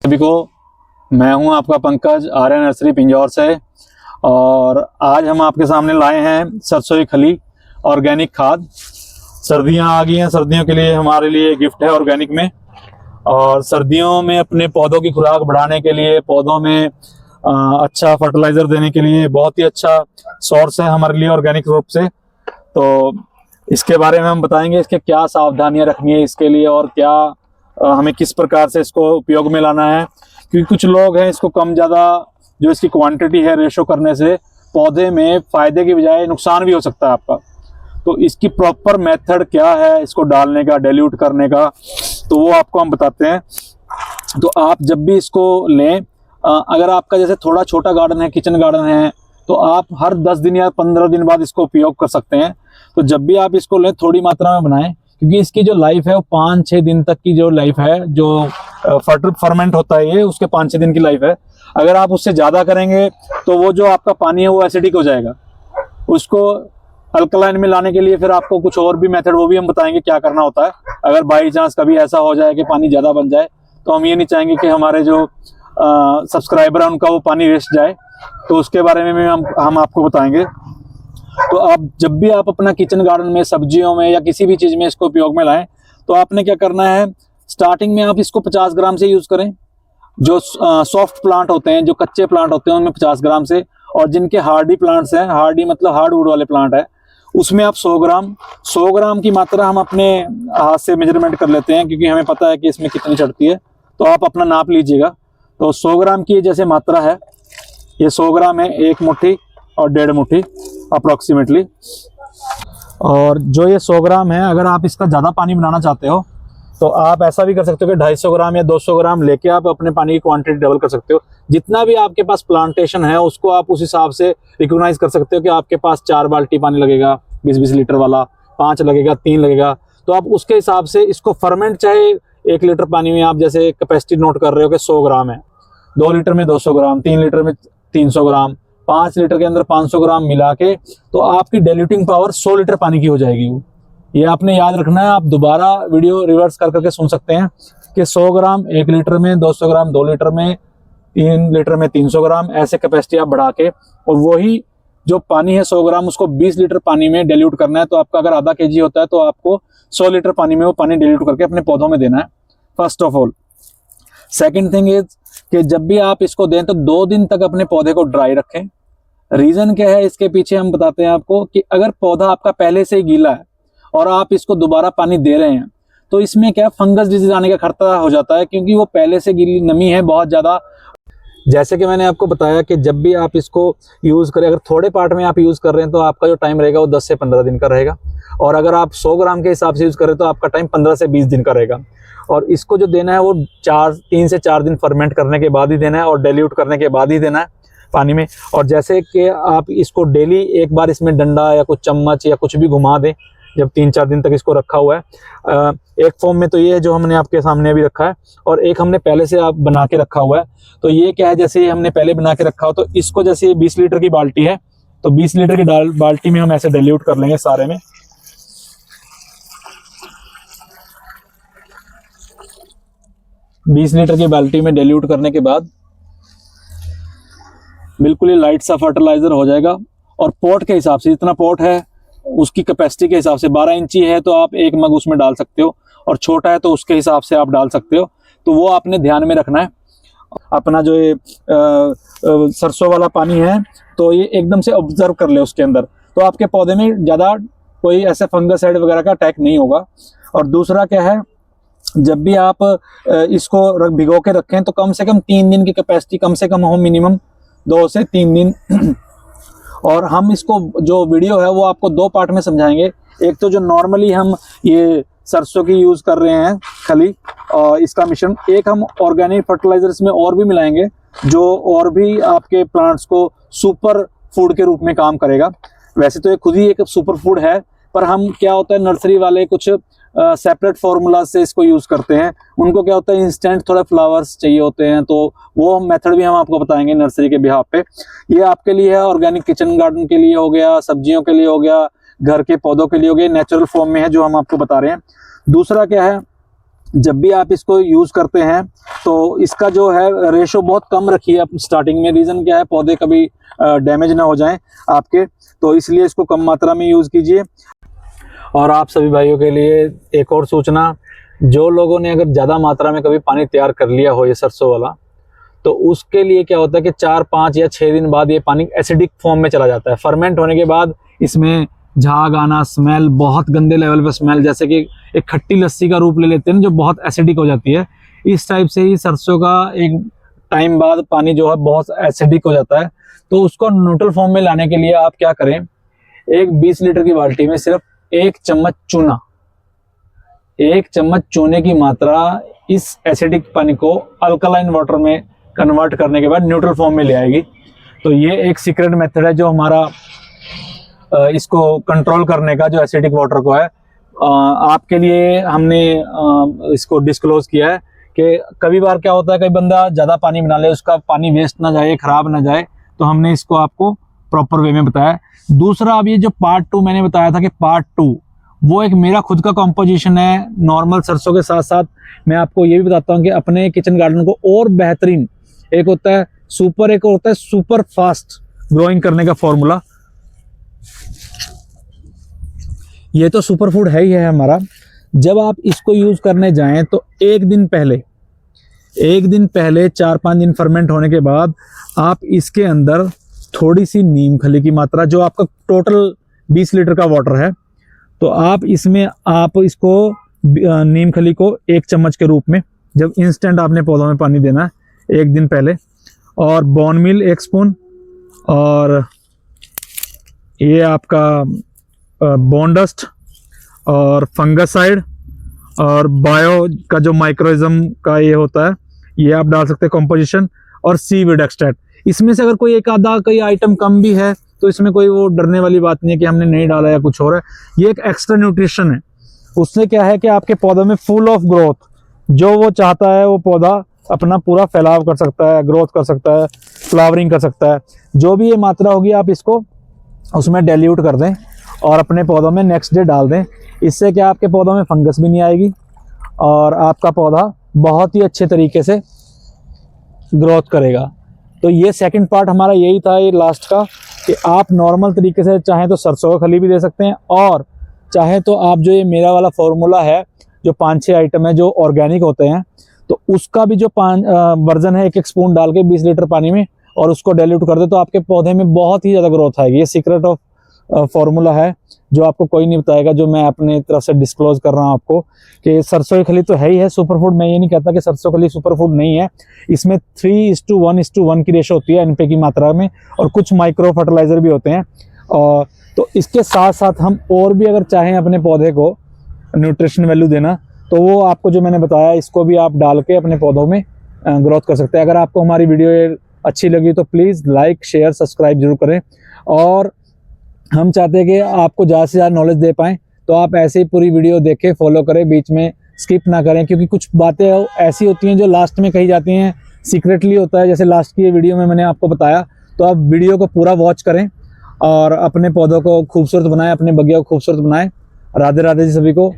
सभी को, मैं हूं आपका पंकज, आर्या नर्सरी पिंजौर से। और आज हम आपके सामने लाए हैं सरसों की खली ऑर्गेनिक खाद। सर्दियां आ गई हैं, सर्दियों के लिए हमारे लिए गिफ्ट है ऑर्गेनिक में। और सर्दियों में अपने पौधों की खुराक बढ़ाने के लिए, पौधों में अच्छा फर्टिलाइजर देने के लिए बहुत ही अच्छा सोर्स है हमारे लिए ऑर्गेनिक रूप से। तो इसके बारे में हम बताएंगे, इसके क्या सावधानियां रखनी है इसके लिए, और क्या हमें किस प्रकार से इसको उपयोग में लाना है। क्योंकि कुछ लोग हैं, इसको कम ज़्यादा जो इसकी क्वांटिटी है रेशो करने से पौधे में फ़ायदे की बजाय नुकसान भी हो सकता है आपका। तो इसकी प्रॉपर मेथड क्या है इसको डालने का, डाइल्यूट करने का, तो वो आपको हम बताते हैं। तो आप जब भी इसको लें, अगर आपका जैसे थोड़ा छोटा गार्डन है, किचन गार्डन है, तो आप हर 10 दिन या 15 दिन बाद इसको उपयोग कर सकते हैं। तो जब भी आप इसको लें थोड़ी मात्रा में बनाएं, क्योंकि इसकी जो लाइफ है वो 5-6 दिन तक की जो लाइफ है, जो फर्मेंट होता है ये, उसके 5-6 दिन की लाइफ है। अगर आप उससे ज़्यादा करेंगे तो वो जो आपका पानी है वो एसिडिक हो जाएगा। उसको अल्कलाइन में लाने के लिए फिर आपको कुछ और भी मेथड, वो भी हम बताएंगे क्या करना होता है। अगर बाई चांस कभी ऐसा हो जाए कि पानी ज़्यादा बन जाए, तो हम ये नहीं चाहेंगे कि हमारे जो सब्सक्राइबर है उनका वो पानी वेस्ट जाए, तो उसके बारे में हम आपको बताएंगे। तो आप जब भी आप अपना किचन गार्डन में, सब्जियों में या किसी भी चीज़ में इसको उपयोग में लाएं, तो आपने क्या करना है, स्टार्टिंग में आप इसको 50 ग्राम से यूज़ करें। जो सॉफ्ट प्लांट होते हैं, जो कच्चे प्लांट होते हैं, उनमें 50 ग्राम से। और जिनके हार्डी प्लांट्स हैं, हार्डी मतलब हार्डवुड वाले प्लांट है, उसमें आप 100 ग्राम की मात्रा हम अपने हाथ से मेजरमेंट कर लेते हैं, क्योंकि हमें पता है कि इसमें कितनी चढ़ती है। तो आप अपना नाप लीजिएगा। तो 100 ग्राम की जैसे मात्रा है, ये 100 ग्राम है, 1 मुट्ठी और 1.5 मुट्ठी अप्रोक्सीमेटली। और जो ये 100 ग्राम है, अगर आप इसका ज़्यादा पानी बनाना चाहते हो तो आप ऐसा भी कर सकते हो कि 250 ग्राम या 200 ग्राम लेके आप अपने पानी की क्वांटिटी डबल कर सकते हो। जितना भी आपके पास प्लांटेशन है उसको आप उस हिसाब से रिकॉग्नाइज कर सकते हो कि आपके पास 4 बाल्टी पानी लगेगा 20-20 लीटर वाला, 5 लगेगा, 3 लगेगा। तो आप उसके हिसाब से इसको फर्मेंट, चाहे 1 लीटर पानी में आप जैसे कैपेसिटी नोट कर रहे हो कि 100 ग्राम है, 2 लीटर में 200 ग्राम, 3 लीटर में 300 ग्राम, 5 लीटर के अंदर 500 ग्राम मिला के, तो आपकी डाइल्यूटिंग पावर 100 लीटर पानी की हो जाएगी। वो ये आपने याद रखना है। आप दोबारा वीडियो रिवर्स कर करके सुन सकते हैं कि 100 ग्राम 1 लीटर में, 200 ग्राम 2 लीटर में, 3 लीटर में 300 ग्राम, ऐसे कैपेसिटी आप बढ़ा के, और वही जो पानी है 100 ग्राम उसको 20 लीटर पानी में डाइल्यूट करना है। तो आपका अगर आधा केजी होता है तो आपको 100 लीटर पानी में वो पानी डाइल्यूट करके अपने पौधों में देना है, first of all. Second thing is कि जब भी आप इसको दें तो 2 दिन तक अपने पौधे को ड्राई रखें। रीजन क्या है इसके पीछे हम बताते हैं आपको, कि अगर पौधा आपका पहले से ही गीला है और आप इसको दोबारा पानी दे रहे हैं, तो इसमें क्या फंगस डिजीज आने का खतरा हो जाता है, क्योंकि वो पहले से गीली नमी है बहुत ज़्यादा। जैसे कि मैंने आपको बताया कि जब भी आप इसको यूज़ करें, अगर थोड़े पार्ट में आप यूज़ कर रहे हैं तो आपका जो टाइम रहेगा वो 10 से 15 दिन का रहेगा। और अगर आप 100 ग्राम के हिसाब से यूज़ करें तो आपका टाइम 15 से 20 दिन का रहेगा। और इसको जो देना है वो 3 से 4 दिन फर्मेंट करने के बाद ही देना है, और डाइल्यूट करने के बाद ही देना है पानी में। और जैसे कि आप इसको डेली एक बार इसमें डंडा या कुछ चम्मच या कुछ भी घुमा दें, जब 3-4 दिन तक इसको रखा हुआ है। एक फॉर्म में तो ये है जो हमने आपके सामने अभी रखा है, और एक हमने पहले से आप बना के रखा हुआ है। तो ये क्या है, जैसे ये हमने पहले बना के रखा हो, तो इसको जैसे ये 20 लीटर की बाल्टी है, तो 20 लीटर की बाल्टी में हम ऐसे डाइल्यूट कर लेंगे सारे में। बीस लीटर की बाल्टी में डाइल्यूट करने के बाद बिल्कुल ही लाइट सा फर्टिलाइजर हो जाएगा। और पॉट के हिसाब से, जितना पॉट है उसकी कैपेसिटी के हिसाब से, 12 इंची है तो आप 1 मग उसमें डाल सकते हो, और छोटा है तो उसके हिसाब से आप डाल सकते हो। तो वो आपने ध्यान में रखना है। अपना जो ये सरसों वाला पानी है, तो ये एकदम से ऑब्जर्व कर ले उसके अंदर, तो आपके पौधे में ज़्यादा कोई ऐसे फंगसाइड वगैरह का अटैक नहीं होगा। और दूसरा क्या है, जब भी आप इसको भिगो के रखें तो कम से कम 3 दिन की कैपेसिटी कम से कम हो, मिनिमम 2 से 3 दिन। और हम इसको, जो वीडियो है वो आपको 2 पार्ट में समझाएंगे। एक तो जो नॉर्मली हम ये सरसों की यूज़ कर रहे हैं खली, और इसका मिश्रण, एक हम ऑर्गेनिक फर्टिलाइजर इसमें और भी मिलाएंगे, जो और भी आपके प्लांट्स को सुपर फूड के रूप में काम करेगा। वैसे तो ये खुद ही एक सुपर फूड है, पर हम क्या होता है, नर्सरी वाले कुछ सेपरेट फार्मूला से इसको यूज़ करते हैं। उनको क्या होता है, इंस्टेंट थोड़े फ्लावर्स चाहिए होते हैं, तो वो मेथड भी हम आपको बताएंगे नर्सरी के बिहाफ पे। ये आपके लिए है, ऑर्गेनिक किचन गार्डन के लिए हो गया, सब्जियों के लिए हो गया, घर के पौधों के लिए हो गया, नेचुरल फॉर्म में है जो हम आपको बता रहे हैं। दूसरा क्या है, जब भी आप इसको यूज़ करते हैं तो इसका जो है रेशो बहुत कम रखिए आप स्टार्टिंग में। रीज़न क्या है, पौधे कभी डैमेज ना हो जाएं आपके, तो इसलिए इसको कम मात्रा में यूज़ कीजिए। और आप सभी भाइयों के लिए एक और सूचना, जो लोगों ने अगर ज़्यादा मात्रा में कभी पानी तैयार कर लिया हो ये सरसों वाला, तो उसके लिए क्या होता है कि 4, 5 या 6 दिन बाद ये पानी एसिडिक फॉर्म में चला जाता है। फर्मेंट होने के बाद इसमें झाग आना, स्मेल, बहुत गंदे लेवल पे स्मेल, जैसे कि एक खट्टी लस्सी का रूप ले लेते हैं जो बहुत एसिडिक हो जाती है। इस टाइप से ही सरसों का एक टाइम बाद पानी जो है बहुत एसिडिक हो जाता है। तो उसको न्यूट्रल फॉर्म में लाने के लिए आप क्या करें, एक 20 लीटर की बाल्टी में सिर्फ 1 चम्मच चूना, 1 चम्मच चूने की मात्रा इस एसिडिक पानी को अल्कलाइन वाटर में कन्वर्ट करने के बाद न्यूट्रल फॉर्म में ले आएगी। तो ये एक सीक्रेट मेथड है जो हमारा इसको कंट्रोल करने का, जो एसिडिक वाटर को है आपके लिए हमने इसको डिस्क्लोज किया है कि कभी बार क्या होता है, कई बंदा ज़्यादा पानी बना ले, उसका पानी वेस्ट ना जाए, खराब ना जाए, तो हमने इसको आपको प्रॉपर वे में बताया। दूसरा, अब ये जो पार्ट 2 मैंने बताया था कि पार्ट 2 वो एक मेरा खुद का कॉम्पोजिशन है नॉर्मल सरसों के साथ साथ मैं आपको ये भी बताता हूँ कि अपने किचन गार्डन को और बेहतरीन, एक होता है सुपर, एक होता है सुपर फास्ट ग्रोइंग करने का फॉर्मूला। ये तो सुपर फूड है ही है हमारा। जब आप इसको यूज करने जाएं तो एक दिन पहले 4-5 दिन फर्मेंट होने के बाद आप इसके अंदर थोड़ी सी नीम खली की मात्रा, जो आपका टोटल 20 लीटर का वाटर है, तो आप इसमें आप इसको नीम खली को 1 चम्मच के रूप में, जब इंस्टेंट आपने पौधों में पानी देना है 1 दिन पहले, और बोन मील 1 स्पून, और ये आपका बोन डस्ट और फंगसाइड और बायो का जो माइक्रोइज्म का ये होता है, ये आप डाल सकते हैं कॉम्पोजिशन, और सीवीड एक्सट्रैक्ट। इसमें से अगर कोई एक आधा कोई आइटम कम भी है तो इसमें कोई वो डरने वाली बात नहीं है कि हमने नहीं डाला या कुछ हो रहा है। ये एक एक्स्ट्रा न्यूट्रिशन है। उससे क्या है कि आपके पौधों में फुल ऑफ ग्रोथ, जो वो चाहता है वो पौधा अपना पूरा फैलाव कर सकता है, ग्रोथ कर सकता है, फ्लावरिंग कर सकता है। जो भी ये मात्रा होगी आप इसको उसमें डाइल्यूट कर दें और अपने पौधों में नेक्स्ट डे डाल दें। इससे क्या आपके पौधों में फंगस भी नहीं आएगी और आपका पौधा बहुत ही अच्छे तरीके से ग्रोथ करेगा। तो ये सेकंड पार्ट हमारा यही था, ये लास्ट का, कि आप नॉर्मल तरीके से चाहें तो सरसों का खली भी दे सकते हैं, और चाहे तो आप जो ये मेरा वाला फॉर्मूला है जो 5-6 आइटम है जो ऑर्गेनिक होते हैं, तो उसका भी जो वर्जन है 1-1 स्पून डाल के 20 लीटर पानी में और उसको डाइल्यूट कर दे तो आपके पौधे में बहुत ही ज़्यादा ग्रोथ आएगी। ये सीक्रेट ऑफ फॉर्मूला है जो आपको कोई नहीं बताएगा, जो मैं अपने तरफ से डिस्क्लोज कर रहा हूँ आपको कि सरसों की खली तो है ही है सुपर फूड। मैं ये नहीं कहता कि सरसों खली सुपर फूड नहीं है। इसमें 3:1:1 की रेशो होती है एनपीके की मात्रा में, और कुछ माइक्रो फर्टिलाइजर भी होते हैं। और तो इसके साथ साथ हम और भी अगर चाहें अपने पौधे को न्यूट्रिशन वैल्यू देना, तो वो आपको जो मैंने बताया इसको भी आप डाल के अपने पौधों में ग्रोथ कर सकते हैं। अगर आपको हमारी वीडियो अच्छी लगी तो प्लीज़ लाइक, शेयर, सब्सक्राइब जरूर करें। और हम चाहते हैं कि आपको ज़्यादा से ज़्यादा नॉलेज दे पाएँ, तो आप ऐसे ही पूरी वीडियो देखें, फॉलो करें, बीच में स्किप ना करें, क्योंकि कुछ बातें ऐसी होती हैं जो लास्ट में कही जाती हैं, सीक्रेटली होता है। जैसे लास्ट की वीडियो में मैंने आपको बताया, तो आप वीडियो को पूरा वॉच करें और अपने पौधों को खूबसूरत बनाएं, अपने बगिया को खूबसूरत बनाएं। राधे राधे जी सभी को।